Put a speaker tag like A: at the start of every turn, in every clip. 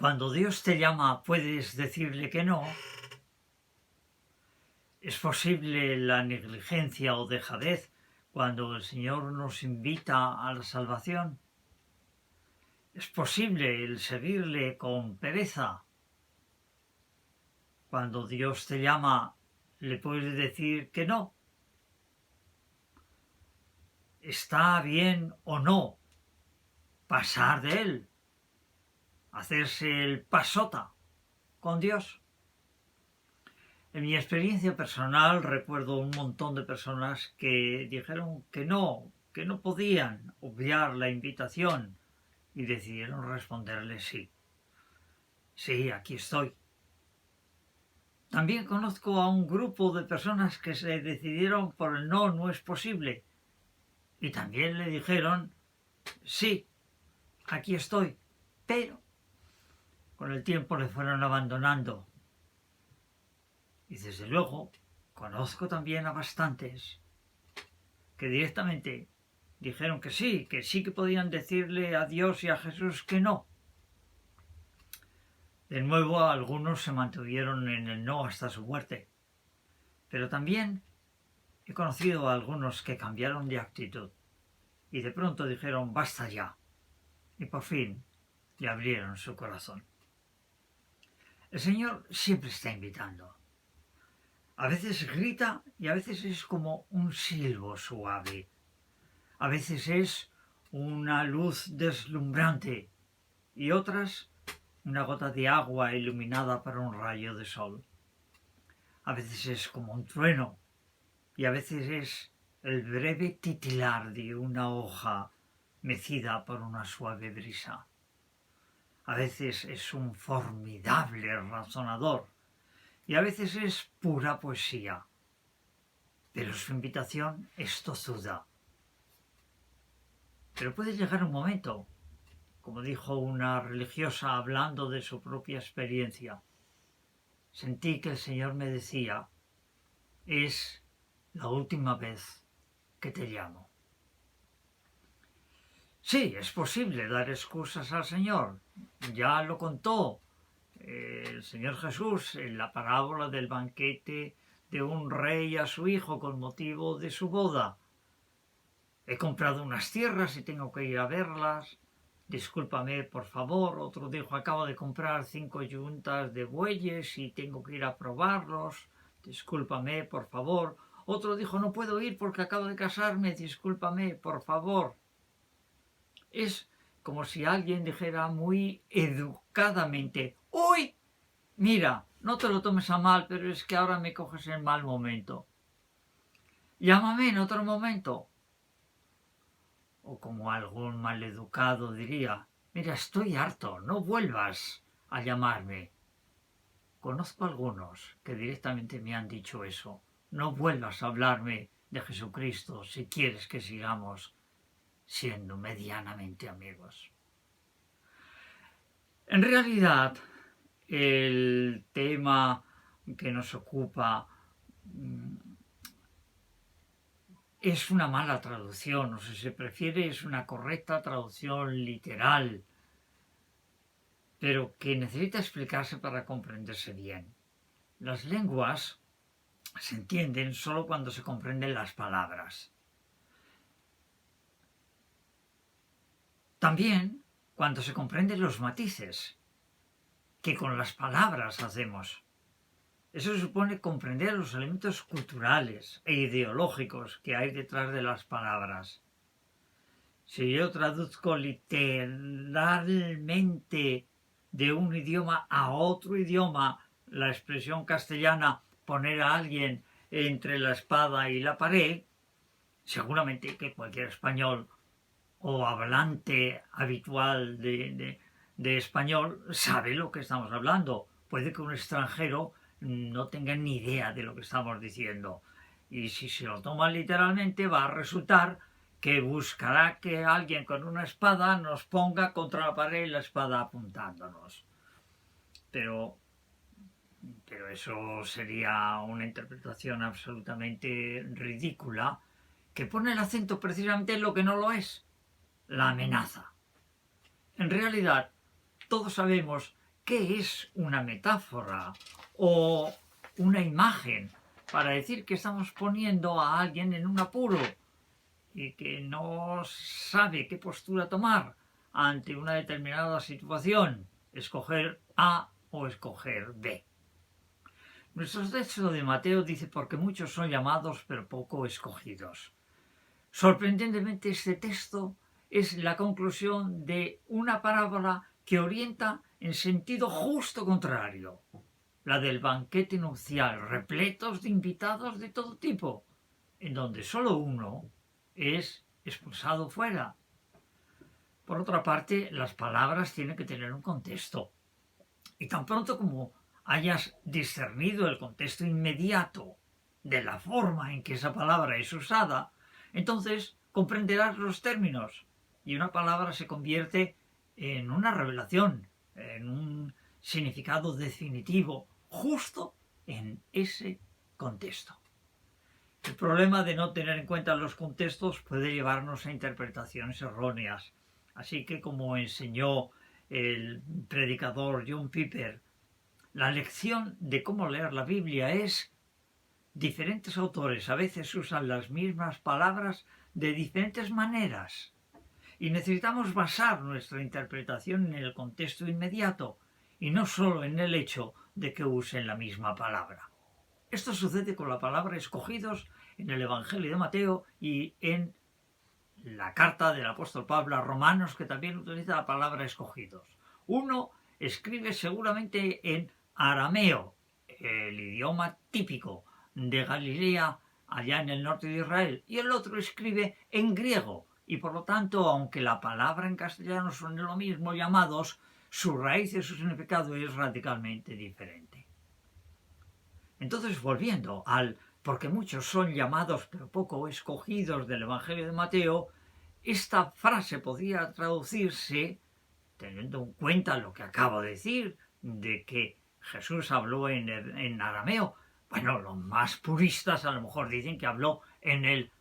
A: Cuando Dios te llama, ¿puedes decirle que no? ¿Es posible la negligencia o dejadez cuando el Señor nos invita a la salvación? ¿Es posible el seguirle con pereza? Cuando Dios te llama, ¿le puedes decir que no? ¿Está bien o no pasar de Él? ¿Hacerse el pasota con Dios? En mi experiencia personal recuerdo un montón de personas que dijeron que no podían obviar la invitación y decidieron responderle sí. Sí, aquí estoy. También conozco a un grupo de personas que se decidieron por el no, no es posible. Y también le dijeron, sí, aquí estoy. Pero con el tiempo le fueron abandonando. Y desde luego conozco también a bastantes que directamente dijeron que sí que podían decirle a Dios y a Jesús que no. De nuevo, algunos se mantuvieron en el no hasta su muerte. Pero también he conocido a algunos que cambiaron de actitud y de pronto dijeron basta ya. Y por fin le abrieron su corazón. El Señor siempre está invitando. A veces grita y a veces es como un silbo suave. A veces es una luz deslumbrante y otras una gota de agua iluminada por un rayo de sol. A veces es como un trueno y a veces es el breve titilar de una hoja mecida por una suave brisa. A veces es un formidable razonador y a veces es pura poesía. Pero su invitación es tozuda. Pero puede llegar un momento, como dijo una religiosa hablando de su propia experiencia. Sentí que el Señor me decía, es la última vez que te llamo. Sí, es posible dar excusas al Señor. Ya lo contó el Señor Jesús en la parábola del banquete de un rey a su hijo con motivo de su boda. He comprado unas tierras y tengo que ir a verlas. Discúlpame, por favor. Otro dijo, acabo de comprar 5 yuntas de bueyes y tengo que ir a probarlos. Discúlpame, por favor. Otro dijo, no puedo ir porque acabo de casarme. Discúlpame, por favor. Es como si alguien dijera muy educadamente, ¡uy! Mira, no te lo tomes a mal, pero es que ahora me coges en mal momento. Llámame en otro momento. O como algún maleducado diría, mira, estoy harto, no vuelvas a llamarme. Conozco algunos que directamente me han dicho eso. No vuelvas a hablarme de Jesucristo si quieres que sigamos siendo medianamente amigos. En realidad, el tema que nos ocupa es una mala traducción, o si se prefiere, es una correcta traducción literal, pero que necesita explicarse para comprenderse bien. Las lenguas se entienden solo cuando se comprenden las palabras. También cuando se comprenden los matices que con las palabras hacemos. Eso supone comprender los elementos culturales e ideológicos que hay detrás de las palabras. Si yo traduzco literalmente de un idioma a otro idioma la expresión castellana poner a alguien entre la espada y la pared, seguramente que cualquier español o hablante habitual de español sabe lo que estamos hablando. Puede que un extranjero no tenga ni idea de lo que estamos diciendo. Y si se lo toma literalmente va a resultar que buscará que alguien con una espada nos ponga contra la pared y la espada apuntándonos. Pero eso sería una interpretación absolutamente ridícula que pone el acento precisamente en lo que no lo es, la amenaza. En realidad, todos sabemos qué es una metáfora o una imagen para decir que estamos poniendo a alguien en un apuro y que no sabe qué postura tomar ante una determinada situación, escoger A o escoger B. Nuestro texto de Mateo dice porque muchos son llamados pero poco escogidos. Sorprendentemente este texto es la conclusión de una parábola que orienta en sentido justo contrario, la del banquete nupcial, repletos de invitados de todo tipo, en donde solo uno es expulsado fuera. Por otra parte, las palabras tienen que tener un contexto. Y tan pronto como hayas discernido el contexto inmediato de la forma en que esa palabra es usada, entonces comprenderás los términos y una palabra se convierte en una revelación, en un significado definitivo, justo en ese contexto. El problema de no tener en cuenta los contextos puede llevarnos a interpretaciones erróneas. Así que, como enseñó el predicador John Piper, la lección de cómo leer la Biblia es: diferentes autores a veces usan las mismas palabras de diferentes maneras y necesitamos basar nuestra interpretación en el contexto inmediato y no solo en el hecho de que usen la misma palabra. Esto sucede con la palabra escogidos en el Evangelio de Mateo y en la carta del apóstol Pablo a Romanos, que también utiliza la palabra escogidos. Uno escribe seguramente en arameo, el idioma típico de Galilea, allá en el norte de Israel, y el otro escribe en griego, y por lo tanto, aunque la palabra en castellano son lo mismo, llamados, su raíz y su significado es radicalmente diferente. Entonces, volviendo al porque muchos son llamados pero poco escogidos del Evangelio de Mateo, esta frase podría traducirse, teniendo en cuenta lo que acabo de decir, de que Jesús habló en arameo. Bueno, los más puristas a lo mejor dicen que habló en el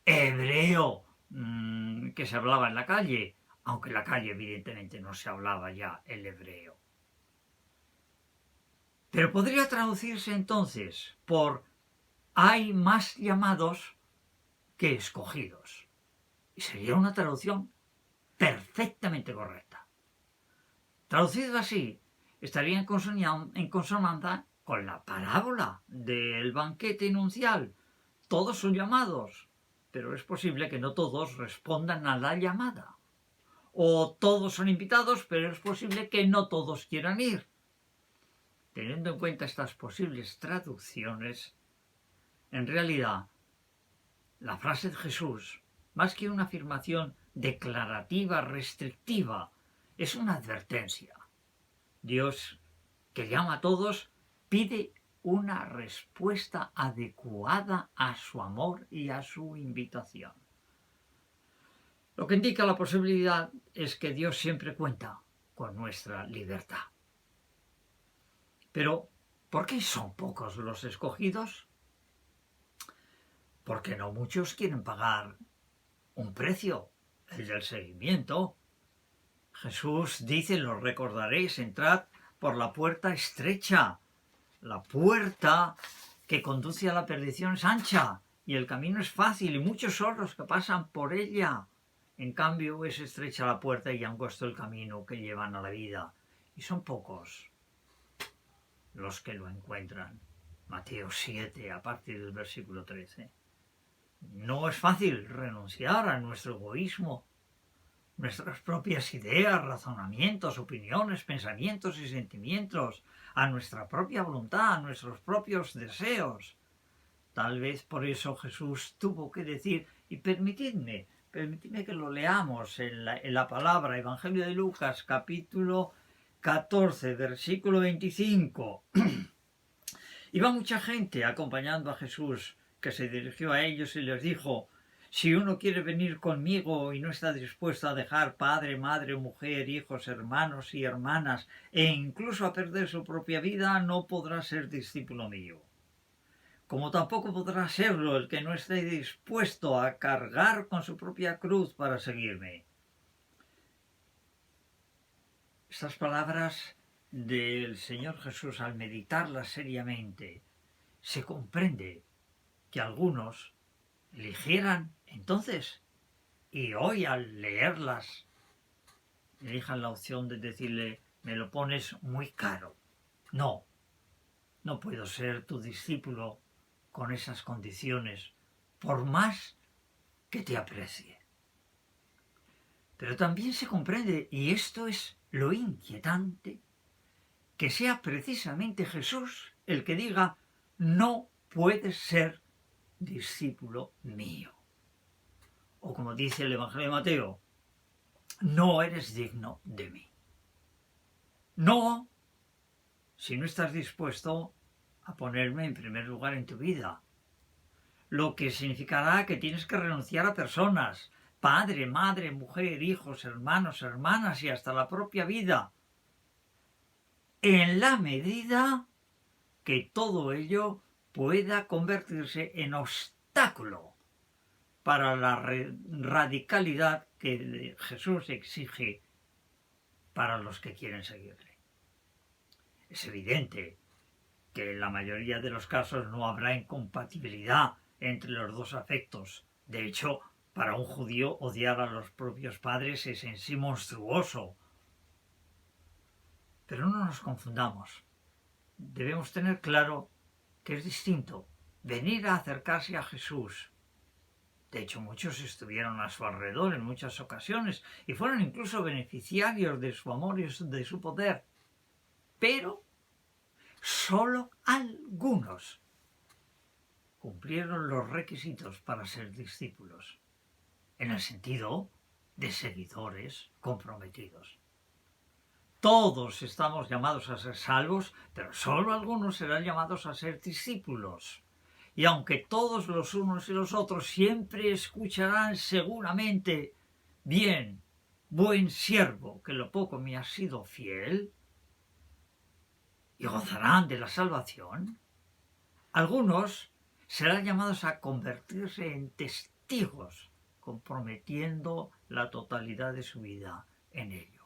A: hebreo que se hablaba en la calle, aunque en la calle evidentemente no se hablaba ya el hebreo. Pero podría traducirse entonces por hay más llamados que escogidos. Y sería una traducción perfectamente correcta. Traducido así, estaría en consonancia con la parábola del banquete nupcial. Todos son llamados, pero es posible que no todos respondan a la llamada. O todos son invitados, pero es posible que no todos quieran ir. Teniendo en cuenta estas posibles traducciones, en realidad, la frase de Jesús, más que una afirmación declarativa, restrictiva, es una advertencia. Dios, que llama a todos, pide una respuesta adecuada a su amor y a su invitación. Lo que indica la posibilidad es que Dios siempre cuenta con nuestra libertad. Pero, ¿por qué son pocos los escogidos? Porque no muchos quieren pagar un precio, el del seguimiento. Jesús dice, lo recordaréis, entrad por la puerta estrecha. La puerta que conduce a la perdición es ancha y el camino es fácil y muchos son los que pasan por ella. En cambio es estrecha la puerta y angosto el camino que llevan a la vida. Y son pocos los que lo encuentran. Mateo 7, a partir del versículo 13. No es fácil renunciar a nuestro egoísmo, nuestras propias ideas, razonamientos, opiniones, pensamientos y sentimientos, a nuestra propia voluntad, a nuestros propios deseos. Tal vez por eso Jesús tuvo que decir, y permitidme que lo leamos en la palabra, Evangelio de Lucas, capítulo 14, versículo 25. Iba mucha gente acompañando a Jesús, que se dirigió a ellos y les dijo, si uno quiere venir conmigo y no está dispuesto a dejar padre, madre, mujer, hijos, hermanos y hermanas, e incluso a perder su propia vida, no podrá ser discípulo mío. Como tampoco podrá serlo el que no esté dispuesto a cargar con su propia cruz para seguirme. Estas palabras del Señor Jesús, al meditarlas seriamente, se comprende que algunos eligieran entonces, y hoy al leerlas, elijan la opción de decirle, me lo pones muy caro. No, no puedo ser tu discípulo con esas condiciones, por más que te aprecie. Pero también se comprende, y esto es lo inquietante, que sea precisamente Jesús el que diga, no puedes ser discípulo mío. O como dice el Evangelio de Mateo, no eres digno de mí. No, si no estás dispuesto a ponerme en primer lugar en tu vida. Lo que significará que tienes que renunciar a personas, padre, madre, mujer, hijos, hermanos, hermanas y hasta la propia vida, en la medida que todo ello pueda convertirse en obstáculo para la radicalidad que Jesús exige para los que quieren seguirle. Es evidente que en la mayoría de los casos no habrá incompatibilidad entre los dos afectos. De hecho, para un judío odiar a los propios padres es en sí monstruoso. Pero no nos confundamos. Debemos tener claro que es distinto venir a acercarse a Jesús. De hecho, muchos estuvieron a su alrededor en muchas ocasiones y fueron incluso beneficiarios de su amor y de su poder. Pero solo algunos cumplieron los requisitos para ser discípulos, en el sentido de seguidores comprometidos. Todos estamos llamados a ser salvos, pero solo algunos serán llamados a ser discípulos. Y aunque todos los unos y los otros siempre escucharán seguramente, bien, buen siervo, que lo poco me has sido fiel, y gozarán de la salvación, algunos serán llamados a convertirse en testigos, comprometiendo la totalidad de su vida en ello.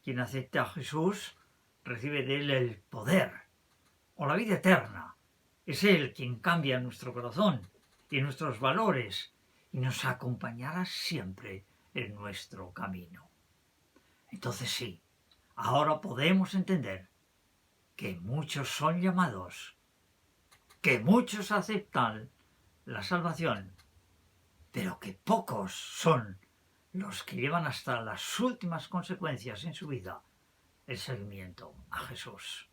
A: Quien acepta a Jesús recibe de él el poder o la vida eterna. Es él quien cambia nuestro corazón y nuestros valores y nos acompañará siempre en nuestro camino. Entonces sí, ahora podemos entender que muchos son llamados, que muchos aceptan la salvación, pero que pocos son los que llevan hasta las últimas consecuencias en su vida el seguimiento a Jesús.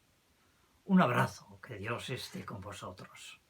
A: Un abrazo, que Dios esté con vosotros.